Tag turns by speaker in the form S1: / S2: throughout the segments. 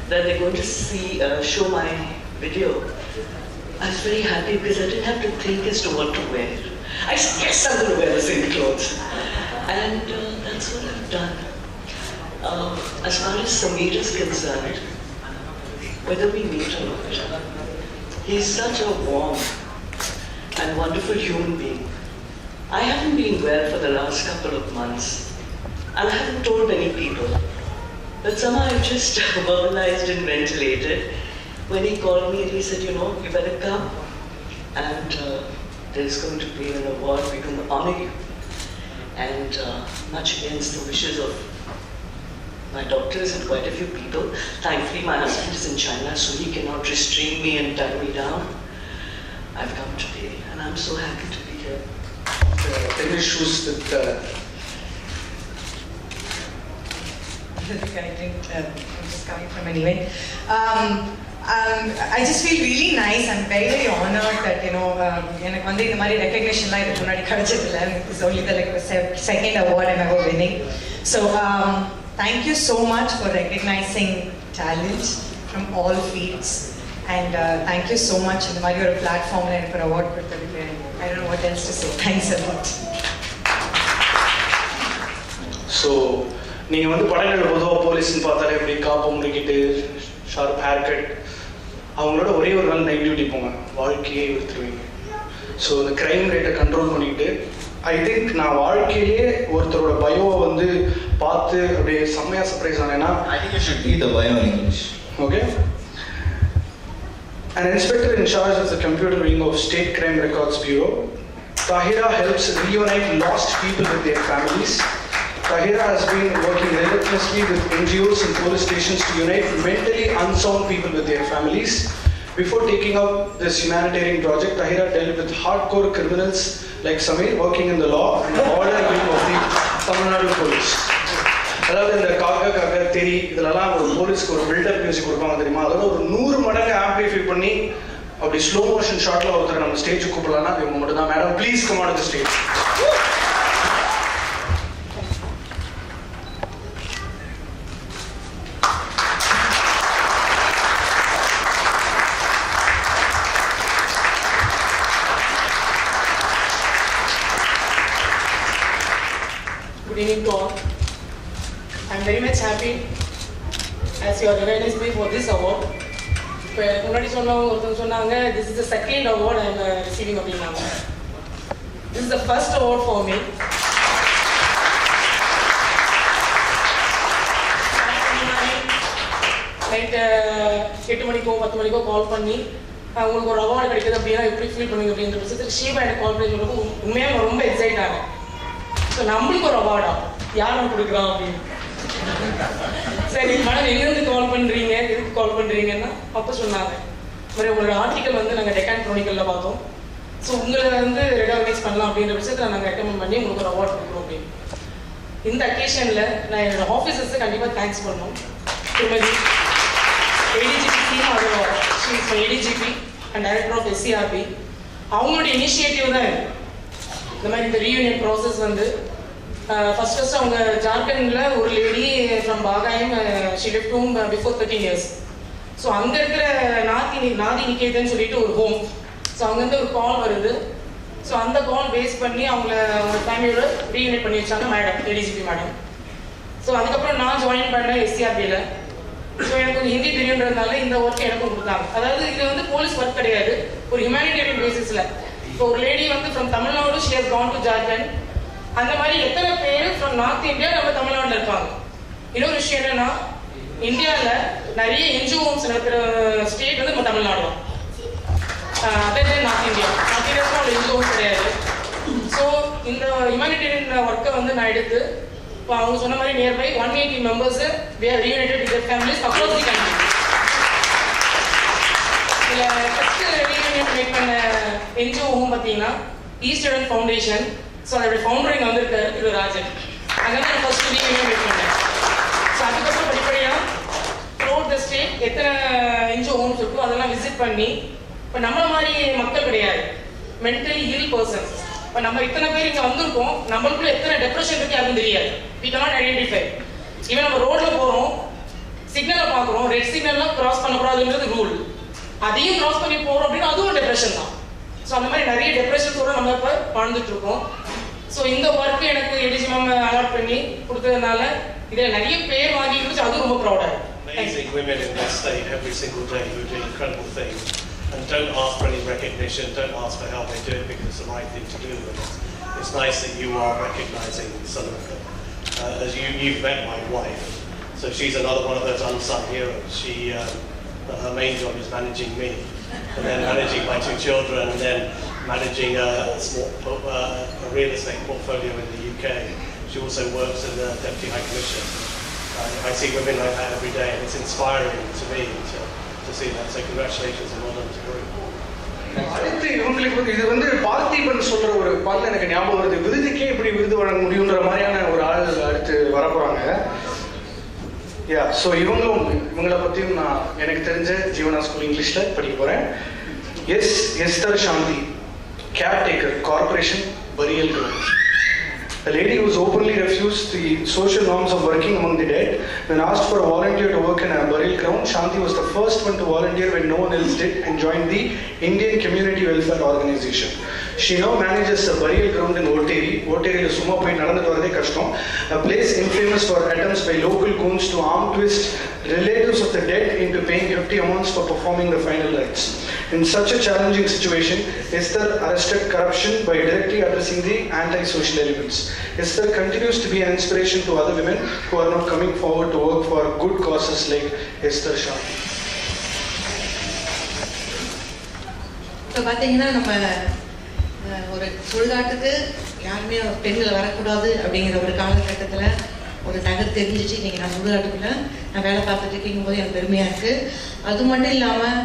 S1: that they're going to show my video, I was very happy because I didn't have to think as to what to wear. I guess I'm going to wear the same clothes. And that's what I've done. As far as Sameer is concerned, whether we meet or not, he's such a warm and wonderful human being. I haven't been well for the last couple of months, and I haven't told many people. But somehow I've just verbalized and ventilated when he called me and he said, you know, you better come, and there's going to be an award, we're going to honor you. And much against the wishes of my doctors and quite a few people. Thankfully, my husband is in China, so he cannot restrain me and tie me down. I've come today, and I'm so happy to be here.
S2: Any issues with
S3: I'm just coming from an event. I just feel really nice. I'm very, very honored that, you know, எனக்கு வந்து இந்த மாதிரி ரெக்கக்னிஷன்லாம் இதுக்கு முன்னாடி கிடைச்சதில்லை. It's only the second award I'm ever winning. So thank you so much for recognizing talent from all fields. And thank you so much இந்த மாதிரி ஒரு பிளாட்ஃபார்மில் எனக்கு ஒரு அவார்ட் கொடுத்ததுக்கு. I don't know what else to say. Thanks a lot.
S2: So நீங்கள் வந்து படங்கள் பொதுவாக போலீஸ்ன்னு பார்த்தாலே எப்படி காப்பை முடிக்கிட்டு ஷார்ப் ஹேர் கட், அவங்களோட ஒரே ஒரு நாள் நைட் டியூட்டி போங்க, வாழ்க்கையே எடுத்துருவீங்க. ஸோ இந்த க்ரைம் ரேட்டை கண்ட்ரோல் பண்ணிக்கிட்டு, ஐ திங்க் நான் வாழ்க்கையிலே ஒருத்தரோட பயோவை வந்து பார்த்து அப்படியே செம்மையாக surprise ஆனேன்னா,
S4: I think you should read the bio in English.
S2: Okay. An inspector in charge of the computer wing of State Crime Records Bureau, Tahira helps reunite lost people with their families. Tahira has been working relentlessly with NGOs and police stations to unite mentally unsound people with their families. Before taking up this humanitarian project, Tahira dealt with hardcore criminals like Sameer working in the law and the order wing of the Tamil Nadu police. அதாவது இந்த காக்க தெரி இதெல்லாம் ஒரு போலீஸ்க்கு ஒரு build up music கொடுப்பாங்க தெரியுமா, அதோட ஒரு 100 மடங்கு ஆம்பிளிஃபை பண்ணி அப்படி ஸ்லோ மோஷன் ஷாட்ல ஒருத்தர் நம்ம ஸ்டேஜுக்கு கூப்பிடலாம்னா இவங்க மட்டும் தான். Madam please come on the stage.
S5: Good evening to all. I'm very much happy as you are recognized me for this award. இப்போ முன்னாடி ஒருத்தவங்க சொன்னாங்க, this is the second award I am receiving அப்படின்னாங்க. This is the first award for me. Night 8 மணிக்கோ 10 மணிக்கோ கால் பண்ணி உங்களுக்கு ஒரு அவார்டு கிடைக்குது அப்படின்னா எப்படி ஃபீல் பண்ணுவீங்க அப்படின்ற விஷயத்துக்கு ஷீபா எனக்கு கால் பண்ணி சொல்லுறது உண்மையாக நான் ரொம்ப எக்ஸைட் ஆனேன். ஸோ நம்மளுக்கு ஒரு அவார்டா யார் நம்ம கொடுக்குறோம் அப்படின்னு. சரி மேடம் எங்கேருந்து கால் பண்ணுறீங்க, எதுக்கு கால் பண்ணுறீங்கன்னா அப்போ சொன்னாங்க, மாதிரி உங்களோட ஆர்டிக்கல் வந்து நாங்கள் டெக்கான் க்ரோனிக்கலில் பார்த்தோம், ஸோ உங்களை வந்து ரெகனைஸ் பண்ணலாம் அப்படின்ற விஷயத்தில் நாங்கள் ரெக்கமெண்ட் பண்ணி உங்களுக்கு ஒரு அவார்ட் கொடுக்குறோம் அப்படின்னு. இந்த அக்கேஷனில் நான் என்னோட ஆஃபீஸர்ஸை கண்டிப்பாக தேங்க்ஸ் பண்ணோம். திருமதி ADGP ADGP and director of SCRB அவங்களோட இனிஷியேட்டிவ் தான் இந்த மாதிரி இந்த ரீயூனியன் ப்ராசஸ் வந்து ஃபர்ஸ்ட் அவங்க ஜார்க்கண்டில் ஒரு lady from Bagayam she left home before 13 years. So அங்கே இருக்கிற நாதி நிகேதன் சொல்லிட்டு ஒரு ஹோம், ஸோ அங்கேருந்து ஒரு கால் வருது. ஸோ அந்த கால் பேஸ் பண்ணி அவங்க ஃபேமிலியோட ரீயூனியட் பண்ணி வச்சாங்க மேடம், ஏடிஜிபி மேடம். ஸோ அதுக்கப்புறம் நான் ஜாயின் பண்ணேன் எஸ்சிஆர்பியில். ஸோ எனக்கு கொஞ்சம் ஹிந்தி தெரியுன்றதுனால இந்த ஒர்க் எனக்கும் கொடுத்தாங்க. அதாவது இது வந்து போலீஸ் ஒர்க் கிடையாது, ஒரு ஹியூமனிடேரியன் பேசிஸில். இப்போ ஒரு லேடி வந்து from Tamil Nadu she has gone to Jharkhand, அந்த மாதிரி எத்தனை பேர் ஃப்ரம் நார்த் இந்தியா நம்ம தமிழ்நாட்டில் இருப்பாங்க. இன்னொரு விஷயம் என்னன்னா, இந்தியாவில் நிறைய என்ஜிஓ ஹோம்ஸ் நடக்கிற ஸ்டேட் வந்து நம்ம தமிழ்நாடு தான். அதே நார்த் இந்தியாவுக்கு அவ்வளோ என்ஜிஓ ஹோம்ஸ் கிடையாது. ஸோ இந்த ஹியூமனிடேரியன் ஒர்க்கை வந்து நான் எடுத்து இப்போ அவங்க சொன்ன மாதிரி nearby 180 members we are reunited with their families across the country. இதில் ஃபஸ்ட்டு ரீயூனியன் மேக் பண்ண என்ஜிஓ ஹோம் பார்த்தீங்கன்னா ஈஸ்ட் இந்தியன் ஃபவுண்டேஷன். ஸோ அதோட ஃபவுண்டர் இங்கே வந்திருக்காரு திரு ராஜன். அங்கே தான் நான் ஃபஸ்ட்டு ரீயூனியன் மேக் பண்ணேன். ஸோ அதுக்கப்புறம் படிப்படியாக த்ரூஅவுட் த ஸ்டேட் எத்தனை என்ஜிஓ ஹோம்ஸ் இருக்கோ அதெல்லாம் விசிட் பண்ணி, இப்போ நம்மள மாதிரி மக்கள் கிடையாது, மென்டலி இல் பர்சன்ஸ். இப்போ நம்ம இத்தனை பேர் இங்கே வந்திருக்கோம், நம்மளுக்குள்ள எத்தனை டெப்ரெஷன் இருக்கு யாருக்கும் தெரியாது. We cannot identify. ஈவன் நம்ம ரோட்ல போகிறோம், சிக்னலை பார்க்குறோம், ரெட் சிக்னல்லாம் கிராஸ் பண்ணக்கூடாதுன்றது ரூல். அதையும் கிராஸ் பண்ணி போகிறோம் அப்படின்னா அதுவும் டெப்ரெஷன் தான். ஸோ அந்த மாதிரி நிறைய டெப்ரெஷன்ஸோட நம்ம இப்போ வாழ்ந்துட்டு இருக்கோம். ஸோ இந்த ஒர்க் எனக்கு எடிஜி மேம் அலாட் பண்ணி கொடுத்ததுனால இதில் நிறைய பேர் வாங்கி இருந்துச்சு, அதுவும் ரொம்ப ப்ரௌடாக இருக்கு.
S6: Amazing women in that state every single day who do incredible things and don't ask for any recognition, don't ask for how they do it because it's the right thing to do. And it's nice that you are recognising some of them. As you've met my wife, so she's another one of those unsung heroes. Her main job is managing me, and then managing my 2 children, and then managing a real estate portfolio in the UK. She also works as a Deputy High Commissioner. I see women like that every day, and it's inspiring to me to see that. So congratulations and well done to Brew.
S2: அடுத்து இவங்களுக்கு இது பார்த்திபன் சொல்ற ஒரு பாடல் எனக்கு ஞாபகம் வருது. விருதுக்கே இப்படி விருது வழங்க முடியுன்ற மாதிரியான ஒரு ஆள் அடுத்து வரப்போறாங்க. ஸோ இவங்களை பற்றியும் நான் எனக்கு தெரிஞ்ச ஜீவனா ஸ்கூல் இங்கிலீஷில் படிக்க போகிறேன். Esther Shanthi, caretaker, corporation, burial ground. A lady who openly refused the social norms of working among the dead. When asked for a volunteer to work in a burial ground, Shanti was the first one to volunteer when no one else did and joined the Indian Community Welfare Organization. She now manages a burial ground in Oteri. Oteri is summa poi nadandhu varade kashtam. A place infamous for attempts by local goons to arm twist relatives of the dead into paying hefty amounts for performing the final rites. In such a challenging situation, Esther arrested corruption by directly addressing the anti-social elements. Esther continues to be an inspiration to other women who are not coming forward to work for good causes like Esther Shanti.
S3: இப்போ பார்த்தீங்கன்னா நம்ம ஒரு சுடுகாட்டுக்கு யாருமே பெண்கள் வரக்கூடாது அப்படிங்கிற ஒரு காலகட்டத்தில் ஒரு நகர் தெரிஞ்சிச்சு. இன்றைக்கி நான் சுடுகாட்டுக்குள்ளே நான் வேலை பார்த்துட்டு இருக்கும்போது எனக்கு பெருமையாக இருக்குது. அது மட்டும் இல்லாமல்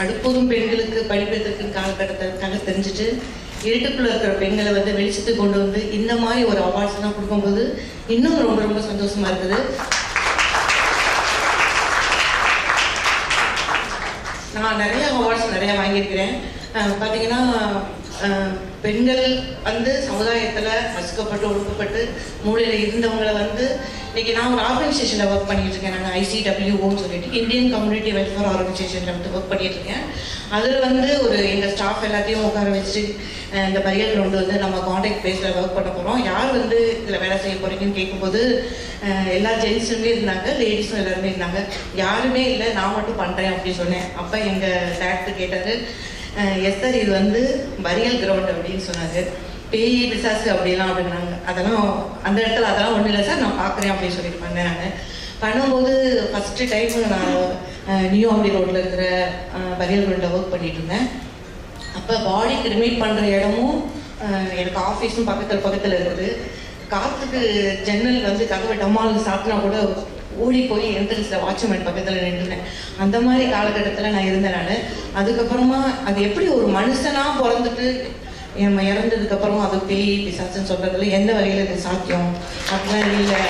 S3: அடுப்போதும் பெண்களுக்கு படிப்பதற்கு காலகட்டத்துக்காக தெரிஞ்சுட்டு இருட்டுக்குள்ளே இருக்கிற பெண்களை வெளிச்சத்துக்கு கொண்டு வந்து இந்த மாதிரி ஒரு அவார்ட்ஸ்லாம் கொடுக்கும்போது இன்னும் ரொம்ப ரொம்ப சந்தோஷமாக இருக்குது. நான் நிறைய அவார்ட்ஸ் நிறையா வாங்கியிருக்கிறேன். பார்த்தீங்கன்னா பெண்கள் சமுதாயத்தில் நசுக்கப்பட்டு ஒடுக்கப்பட்டு மூலையில் இருந்தவங்களை இன்னைக்கு நான் ஒரு ஆர்கனைசேஷனில் ஒர்க் பண்ணிட்டு இருக்கேன். நாங்கள் ICWOன்னு சொல்லிட்டு இந்தியன் கம்யூனிட்டி வெல்ஃபேர் ஆர்கனைசேஷனில் ஒர்க் பண்ணிட்டு இருக்கேன். அதில் ஒரு எங்கள் ஸ்டாஃப் எல்லாத்தையும் உட்கார வச்சுட்டு இந்த பரியல் கிரவுண்டு நம்ம கான்டாக்ட் பேஸில் ஒர்க் பண்ண போகிறோம். யார் இதில் வேலை செய்ய போகிறீங்கன்னு கேட்கும்போது எல்லா ஜென்ஸுமே இருந்தாங்க, லேடிஸும் எல்லாருமே இருந்தாங்க. யாருமே இல்லை, நான் மட்டும் பண்ணுறேன் அப்படின்னு சொன்னேன். அப்போ எங்கள் டேரக்டர் கேட்டார், எஸ்தர் இது பரியல் கிரவுண்ட் அப்படின்னு சொன்னார். பேய் பிசாசு அப்படிலாம் அப்படின்னாங்க. அதெல்லாம் அந்த இடத்துல அதெல்லாம் ஒன்றும் இல்லை சார், நான் பார்க்குறேன் அப்படின்னு சொல்லிட்டு பண்ணேன். நான் பண்ணும்போது ஃபஸ்ட்டு டைம் நான் நியூ ஆம்பி ரோட்டில் இருக்கிற பரியல் கிரவுண்டில் ஒர்க் பண்ணிட்டு இருந்தேன். அப்போ பாடி கிரிமேட் பண்ணுற இடமும் எனக்கு ஆஃபீஸும் பக்கத்தில் இருக்குது. காற்றுக்கு ஜன்னல் கதவை டம்மால் சாப்பிட்டா கூட ஓடி போய் என்ட்ரன்ஸில் வாட்ச்மேன் பக்கத்தில் நின்றுனேன். அந்த மாதிரி காலகட்டத்தில் நான் இருந்தேன். நான் அதுக்கப்புறமா அது எப்படி ஒரு மனுஷனாக பிறந்துட்டு நம்ம இறந்ததுக்கப்புறமா அது பேய் பிசாசுன்னு சொல்கிறதுல எந்த வகையில் இது சாத்தியம் அப்படிலாம் இல்லை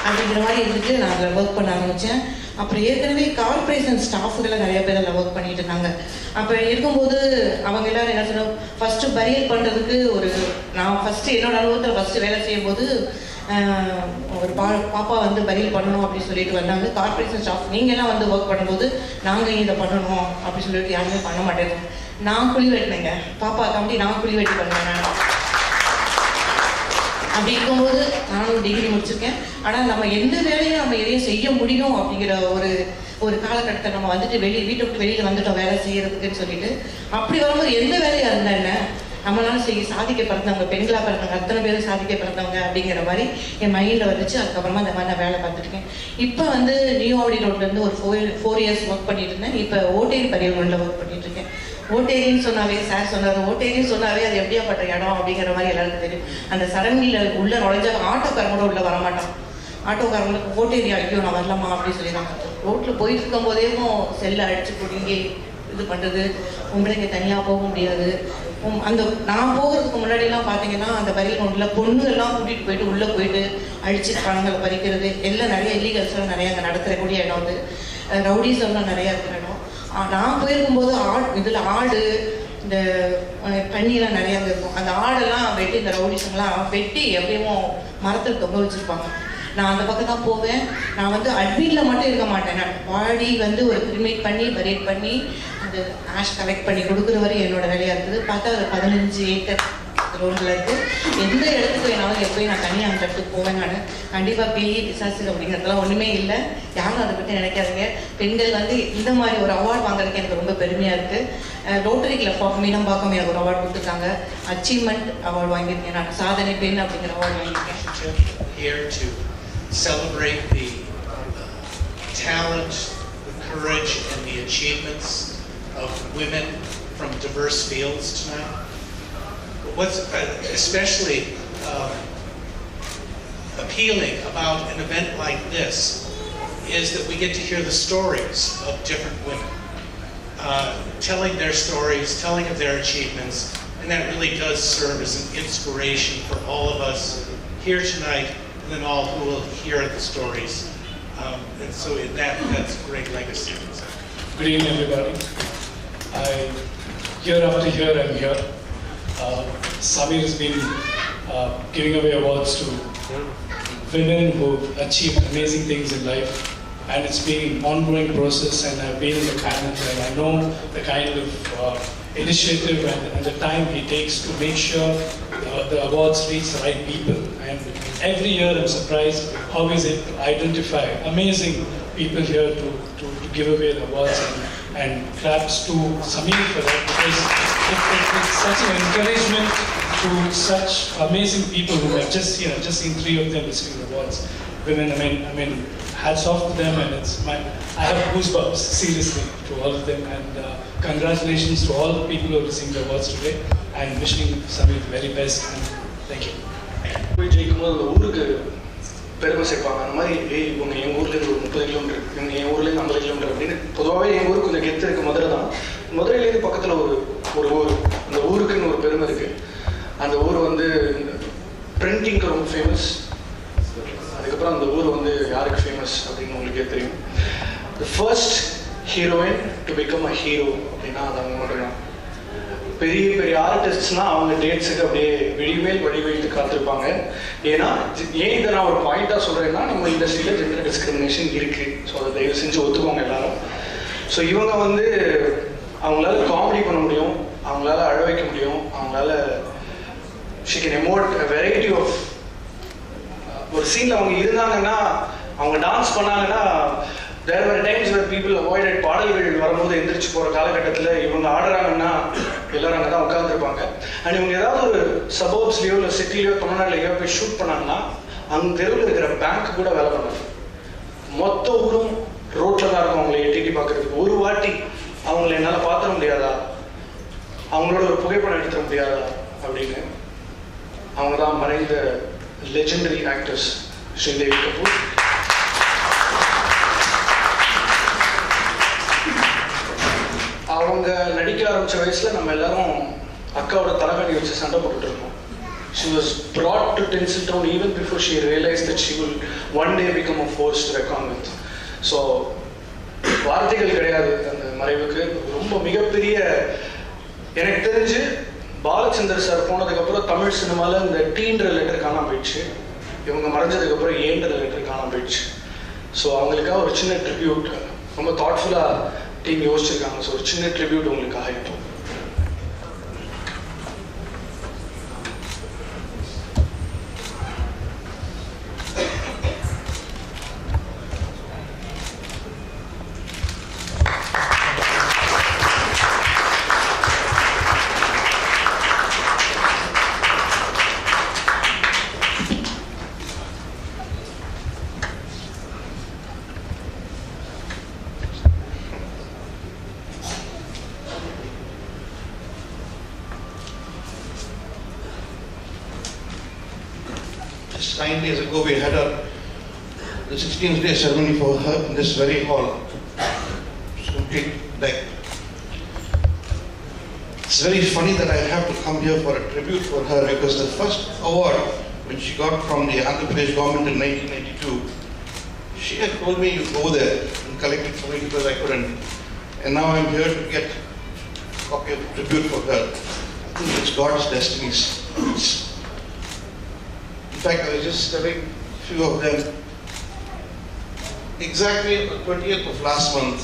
S3: அப்படிங்கிற மாதிரி இருந்துட்டு நான் அதில் ஒர்க் பண்ண ஆரம்பித்தேன். அப்புறம் ஏற்கனவே கார்பரேஷன் ஸ்டாஃபுகளை நிறைய பேர் அதில் ஒர்க் பண்ணிட்டு இருந்தாங்க. அப்போ இருக்கும்போது அவங்க எல்லாரும் என்ன சொன்னோம், ஃபஸ்ட்டு பரியல் பண்ணுறதுக்கு நான் ஃபஸ்ட்டு என்னோட அனுபவத்தில் ஃபஸ்ட்டு வேலை செய்யும்போது ஒரு பாப்பா பரியல் பண்ணணும் அப்படின்னு சொல்லிட்டு வந்தாங்க. கார்பரேஷன் ஸ்டாஃப் நீங்கள்லாம் ஒர்க் பண்ணும்போது நாங்கள் இதை பண்ணணும் அப்படின்னு சொல்லிட்டு யாருமே பண்ண மாட்டேங்க. நான் குழி வெட்டினேங்க, பாப்பா காண்டி நான் குழி வெட்டி பண்ணுவேன். நான் அப்படி இருக்கும்போது நானும் டிகிரி முடிச்சிருக்கேன். ஆனால் நம்ம எந்த வேலையும் நம்ம எதையும் செய்ய முடியும் அப்படிங்கிற ஒரு காலகட்டத்தை நம்ம வீட்டை விட்டு வெளியில் வந்துட்டோம் வேலை செய்யறதுக்குன்னு சொல்லிட்டு. அப்படி வரும்போது எந்த வேலையாக இருந்தா என்ன, நம்மளால சாதிக்க பிறந்தவங்க, பெண்களாக பிறந்தவங்க அத்தனை பேரும் சாதிக்க பிறந்தவங்க அப்படிங்கிற மாதிரி என் மைண்டில் வந்துச்சு. அதுக்கப்புறமா இந்த மாதிரி நான் வேலை பார்த்துருக்கேன். இப்போ நியூ ஆவடி ரோட்லேருந்து ஒரு 4 இயர்ஸ் ஒர்க் பண்ணிட்டு இருந்தேன். இப்போ ஓட்டேரி பரியல் ரோட்டில் ஒர்க் பண்ணிட்டு இருக்கேன். ஓட்டேரின்னு சொன்னாவே சார் சொன்னார், ஓட்டேரின்னு சொன்னாவே அது எப்படியாப்பட்ட இடம் அப்படிங்கிற மாதிரி எல்லாருக்கும் தெரியும். அந்த சடங்கில் உள்ள நுழைஞ்ச ஆட்டோக்காரன் கூட உள்ளே வரமாட்டான். ஆட்டோக்காரங்களுக்கு ஓட்டேரி ஐயோ நான் வரலாமா அப்படின்னு சொல்லிடுறாங்க. ரோட்டில் போயிட்டு இருக்கும் போதேவும் செல்லை அடித்து பிடிங்கி இது பண்ணுறது, பொம்பளைங்க தனியாக போக முடியாது. அந்த நான் போகிறதுக்கு முன்னாடிலாம் பார்த்தீங்கன்னா அந்த பரியல் கிரவுண்டில் பொண்ணுங்கள்லாம் கூட்டிகிட்டு போயிட்டு உள்ளே போயிட்டு அழிச்சு பணங்களை பறிக்கிறது எல்லாம் நிறைய இல்லீகல்ஸ்லாம் நிறைய அங்கே நடத்துறக்கூடிய இடம். ரவுடிஸெல்லாம் நிறையா இருக்கிற இடம். நான் போயிருக்கும்போது இதில் ஆடு இந்த தண்ணியெல்லாம் நிறையா இருக்கும். அந்த ஆடெல்லாம் வெட்டி இந்த ரவுடிஸுங்கெல்லாம் வெட்டி எப்படியும் மரத்தில் தொங்க வச்சுருப்பாங்க. நான் அந்த பக்கம் தான் போவேன். நான் வந்து அட்மிட்டில் மட்டும் இருக்க மாட்டேன். நான் பாடி வந்து ஒரு கிரிமேட் பண்ணி பரேட் பண்ணி அது ஆஷ் கலெக்ட் பண்ணி கொடுக்குற வரையும் என்னோட வேலையாக இருக்குது. பார்த்தா ஒரு 15 ஏக்கர் ரோட்டில் இருக்குது. எந்த இடத்துக்கு வேணாலும் எப்போயும் நான் தனியாக அந்த இடத்துக்கு போவேன். நான் கண்டிப்பாக பேய் டிசாஸ்டர் அப்படிங்கிறதுலாம் ஒன்றுமே இல்லை. யாரும் அதை பற்றி நினைக்காதீங்க. பெண்கள் வந்து இந்த மாதிரி ஒரு அவார்டு வாங்குறதுக்கு எனக்கு ரொம்ப பெருமையாக இருக்குது. ரோட்டரி கிளப் ஆஃப் மீனம்பாக்கம் எனக்கு ஒரு அவார்டு கொடுத்துருக்காங்க. அச்சீவ்மெண்ட் அவார்டு வாங்கியிருக்கேன். நான் சாதனை பெண் அப்படிங்கிற அவார்டு வாங்கியிருக்கேன்.
S7: Here to celebrate the talent, the courage, and the achievements of women from diverse fields tonight. What's especially appealing about an event like this is that we get to hear the stories of different women, telling their stories, telling of their achievements, and that really does serve as an inspiration for all of us here tonight, and then all who will hear the stories. And so that's a great legacy.
S8: Good evening, everybody. Year after year, I'm here. Samir has been giving away awards to women who've achieved amazing things in life, and it's been an ongoing process, and I've been in the panel, and I know the kind of initiative and the time he takes to make sure the awards reach the right people. And every year I'm surprised how he's able to identify amazing people here to give away the awards, and claps to Samir for that, because it's such an encouragement to such amazing people who have just seen 3 of them receiving awards. Women, I mean, hats off to them, and I have goosebumps, seriously, to all of them, and congratulations to all the people who are receiving the awards today, and wishing Samir the very best, and thank you.
S2: போய் ஜெயிக்கும்போது அந்த ஊருக்கு பெருமை சேர்ப்பாங்க. அந்த மாதிரி இவங்க எங்கள் ஊர்லேருந்து ஒரு 30 கிலோமீட்டர், இவங்க என் ஊர்லேருந்து 50 கிலோமீட்டர் அப்படின்னு. பொதுவாகவே எங்கள் ஊருக்கு கொஞ்சம் கெத்து இருக்குது. மதுரை தான். மதுரையிலேருந்து பக்கத்தில் ஒரு ஊர், அந்த ஊருக்குன்னு ஒரு பெருமை இருக்குது. அந்த ஊர் வந்து பிரிண்டிங்க்கு ரொம்ப ஃபேமஸ். அதுக்கப்புறம் அந்த ஊர் வந்து யாருக்கு ஃபேமஸ் அப்படின்னு உங்களுக்கே தெரியும். The first heroine to become a hero அப்படின்னா அது அவங்க மட்டும்தான். பெரிய பெரிய ஆர்டிஸ்ட்ஸ்னால் அவங்க டேட்ஸுக்கு அப்படியே விழிமேல் வழி வைத்து காத்திருப்பாங்க. ஏன்னா ஏன் இதை நான் ஒரு பாயிண்டாக சொல்கிறேன்னா, நம்ம இண்டஸ்ட்ரியில் ஜெண்டர் டிஸ்கிரிமினேஷன் இருக்குது. ஸோ அதை தயவு செஞ்சு ஒத்துக்கோங்க எல்லாரும். ஸோ இவங்க வந்து அவங்களால காமெடி பண்ண முடியும், அவங்களால அழ வைக்க முடியும், அவங்களால she can emote a variety of ஒரு சீனில் அவங்க இருந்தாங்கன்னா, அவங்க டான்ஸ் பண்ணாங்கன்னா, there were times where people avoided பாடல்கள் வரும்போது எந்திரிச்சு போகிற காலகட்டத்தில் இவங்க ஆடுறாங்கன்னா எல்லாரும் அங்கே தான் உட்காந்துருப்பாங்க. அண்ட் இவங்க ஏதாவது ஒரு சபர்ப்ஸ்லேயோ இல்லை சிட்டிலையோ தமிழ்நாட்டில் எங்கேயோ போய் ஷூட் பண்ணாங்கன்னா அங்கே தெருவில் இருக்கிற பேங்க் கூட வேலை பண்ணாங்க. மொத்த ஊரும் ரோட்டில் தான் இருக்கும் அவங்களை எட்டி பார்க்குறதுக்கு. ஒரு வாட்டி அவங்கள என்னால் பார்த்துட முடியாதா, அவங்களோட ஒரு புகைப்படம் எடுத்துட முடியாதா அப்படின்னு. அவங்க தான் மறைந்த லெஜெண்டரி ஆக்டர்ஸ் ஸ்ரீதேவி கபூர். அவங்க நடிக்க ஆரம்பித்த வயசில் நம்ம எல்லாரும் அக்காவோட தலைவலி வச்சு சண்டை போட்டுட்டு இருக்கோம். She was brought to Tinseltown even before she realized that she will one day become a force to reckon with. So வார்த்தைகள் கிடையாது அந்த மறைவுக்கு. ரொம்ப மிகப்பெரிய, எனக்கு தெரிஞ்சு பாலச்சந்தர் சார் போனதுக்கப்புறம் தமிழ் சினிமாவில் இந்த டீன்ற லெட்டர் காணாமல் போயிடுச்சு. இவங்க மறைஞ்சதுக்கப்புறம் ஏன்ற லெட்டர் காணாமல் போயிடுச்சு. ஸோ அவங்களுக்காக ஒரு சின்ன ட்ரிபியூட், ரொம்ப தாட்ஃபுல்லாக டீம் யோசிச்சிருக்காங்க. ஸோ ஒரு சின்ன ட்ரிபியூட் உங்களுக்காக இப்போ.
S9: Just 9 days ago, we had the 16th day ceremony for her in this very hall. It's very funny that I have to come here for a tribute for her, because the first award which she got from the Andhra Pradesh government in 1982, she had told me, you go there and collect it for me, because I couldn't. And now I'm here to get a copy of the tribute for her. I think it's God's destinies. In fact, I was just telling a few of them, exactly on the 20th of last month,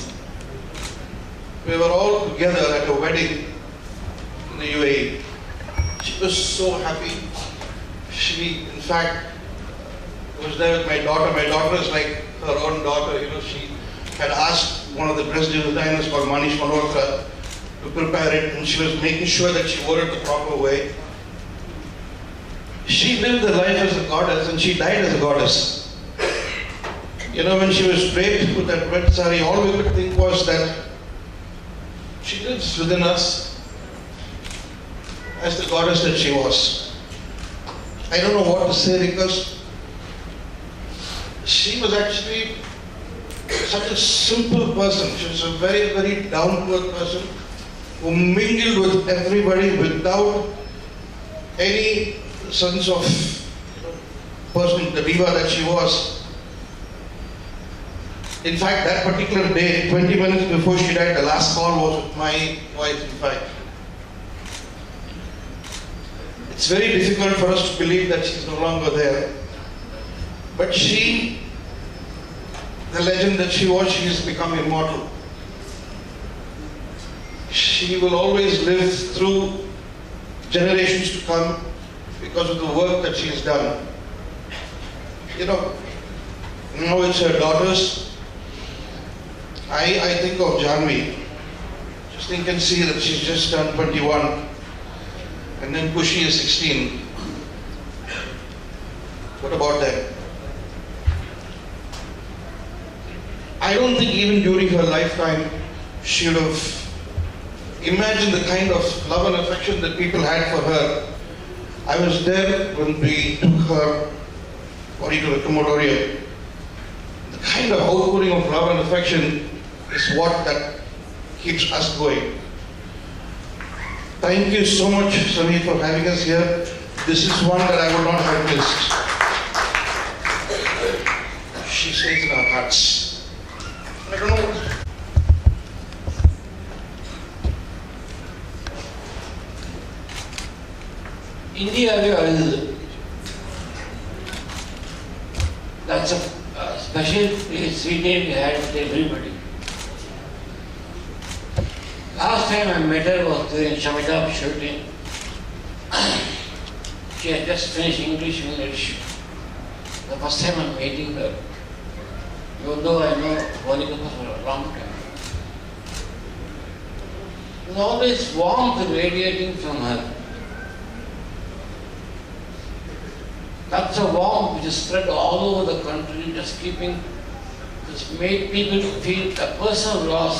S9: we were all together at a wedding in the UAE. She was so happy. She, in fact, was there with my daughter. My daughter is like her own daughter. You know, she had asked one of the dress designers called Manish Malhotra to prepare it, and she was making sure that she wore it the proper way. She lived the life as a goddess, and she died as a goddess. You know, when she was draped with that red sari, all we could think was that she lives within us as the goddess that she was. I don't know what to say, because she was actually such a simple person. She was a very, very down-to-earth person who mingled with everybody without any sense of person, the diva that she was. In fact, that particular day, 20 minutes before she died, the last call was with my wife, in fact. It's very difficult for us to believe that she's no longer there. But she, the legend that she was, she has become immortal. She will always live through generations to come because of the work that she has done. You know, now it's her daughters. I think of Janvi. Just think and see that she's just turned 21. And then Kushi is 16. What about them? I don't think even during her lifetime she would have imagined the kind of love and affection that people had for her. I was there when we took her body to the crematorium. The kind of outpouring of love and affection is what that keeps us going. Thank you so much, Samir, for having us here. This is one that I would not have missed. She stays in our hearts. I don't know what.
S10: India is that's a special place we had with everybody. Last time I met her was during Shamitab shooting. She had just finished English. The first time I'm meeting her, even though I know Monica for a long time. There's always warmth radiating from her. That's a warmth which is spread all over the country, just made people feel a personal loss.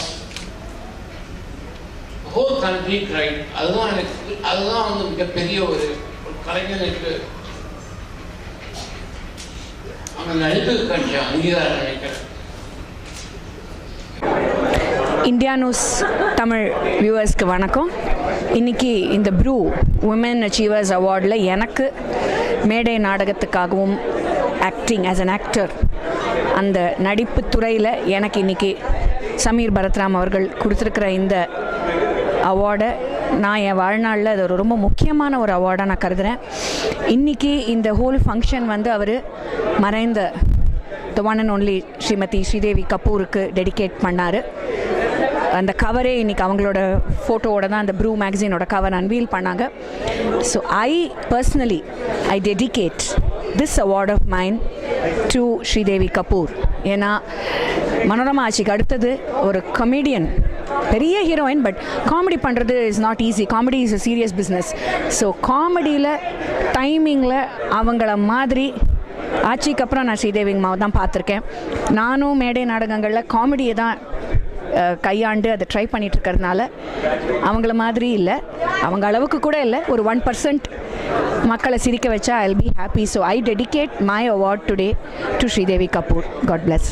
S10: The whole country cried. அதுதான் வந்து மிகப்பெரிய ஒரு கலைஞனுக்கு அந்த நடிப்புக்கு கிடைச்ச அங்கீகாரம் நினைக்கிறேன்.
S11: India news Tamil வியூவர்ஸ்க்கு வணக்கம். இன்றைக்கி இந்த ப்ரூ உமன் அச்சீவர்ஸ் அவார்டில் எனக்கு மேடை நாடகத்துக்காகவும் ஆக்டிங் ஆஸ் அன் ஆக்டர் அந்த நடிப்பு துறையில் எனக்கு இன்றைக்கி சமீர் பரத்ராம் அவர்கள் கொடுத்துருக்கிற இந்த அவார்டை நான் என் வாழ்நாளில் அது ஒரு ரொம்ப முக்கியமான ஒரு அவார்டாக நான் கருதுகிறேன். இன்றைக்கி இந்த ஹோல் ஃபங்க்ஷன் வந்து அவர் மறைந்த the one and only Shrimati Sridevi கபூருக்கு டெடிகேட் பண்ணார். அந்த கவரே இன்றைக்கி அவங்களோட ஃபோட்டோவோட தான் அந்த ப்ரூ மேகசினோட கவர் அன்வீல் பண்ணாங்க. So I personally dedicate this award of mine to Sridevi Kapoor. ஏன்னா மனோரமா ஆட்சிக்கு அடுத்தது ஒரு கமெடியன், பெரிய ஹீரோயின், பட் காமெடி பண்ணுறது is not easy. Comedy is a serious business. So காமெடியில் டைமிங்கில் அவங்கள மாதிரி ஆட்சிக்கு அப்புறம் நான் ஸ்ரீதேவி அம்மாவை தான் பார்த்துருக்கேன். நானும் மேடை நாடகங்களில் காமெடியை தான் கையாண்டு அதை ட்ரை பண்ணிகிட்ருக்கிறதுனால அவங்கள மாதிரி இல்லை, அவங்க அளவுக்கு கூட இல்லை, ஒரு 1% மக்களை சிரிக்க வச்சா I will be happy. So I dedicate my award today to Sridevi Kapoor. God bless.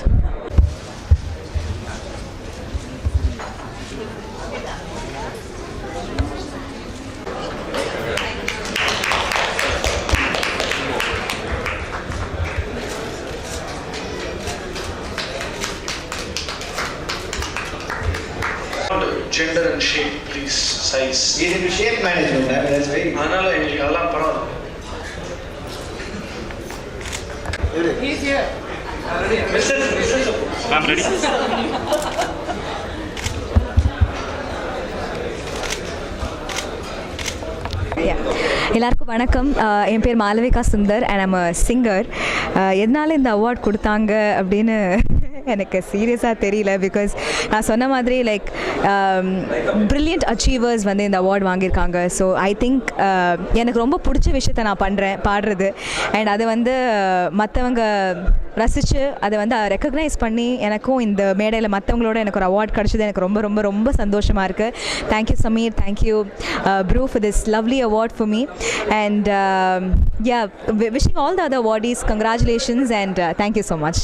S2: Gender and shape, please, size.
S4: He's into shape management, I mean, that's very...
S2: அதனால எங்களுக்கு அதெல்லாம் பரவாயில்ல.
S5: He's here.
S2: Mrs.
S12: Ma'am ready?
S13: எல்லாருக்கும் வணக்கம். என் பேர் Malavika Sundar and I'm a singer. எதனால இந்த award கொடுத்தாங்க அப்படின்னு எனக்கு சீரியஸாக தெரியல. பிகாஸ் நான் சொன்ன மாதிரி லைக் ப்ரில்லியன்ட் அச்சீவர்ஸ் வந்து இந்த அவார்ட் வாங்கியிருக்காங்க. ஸோ ஐ திங்க் எனக்கு ரொம்ப பிடிச்ச விஷயத்த நான் பண்ணுறேன், பாடுறது. அண்ட் அதை வந்து மற்றவங்க ரசித்து அதை வந்து ரெக்கக்னைஸ் பண்ணி எனக்கும் இந்த மேடையில் மற்றவங்களோட எனக்கு ஒரு அவார்ட் கிடச்சது எனக்கு ரொம்ப ரொம்ப ரொம்ப சந்தோஷமாக இருக்குது. Thank you Sameer, thank you Brew for this lovely award for me. And yeah, wishing all the other awardees congratulations and thank you so much.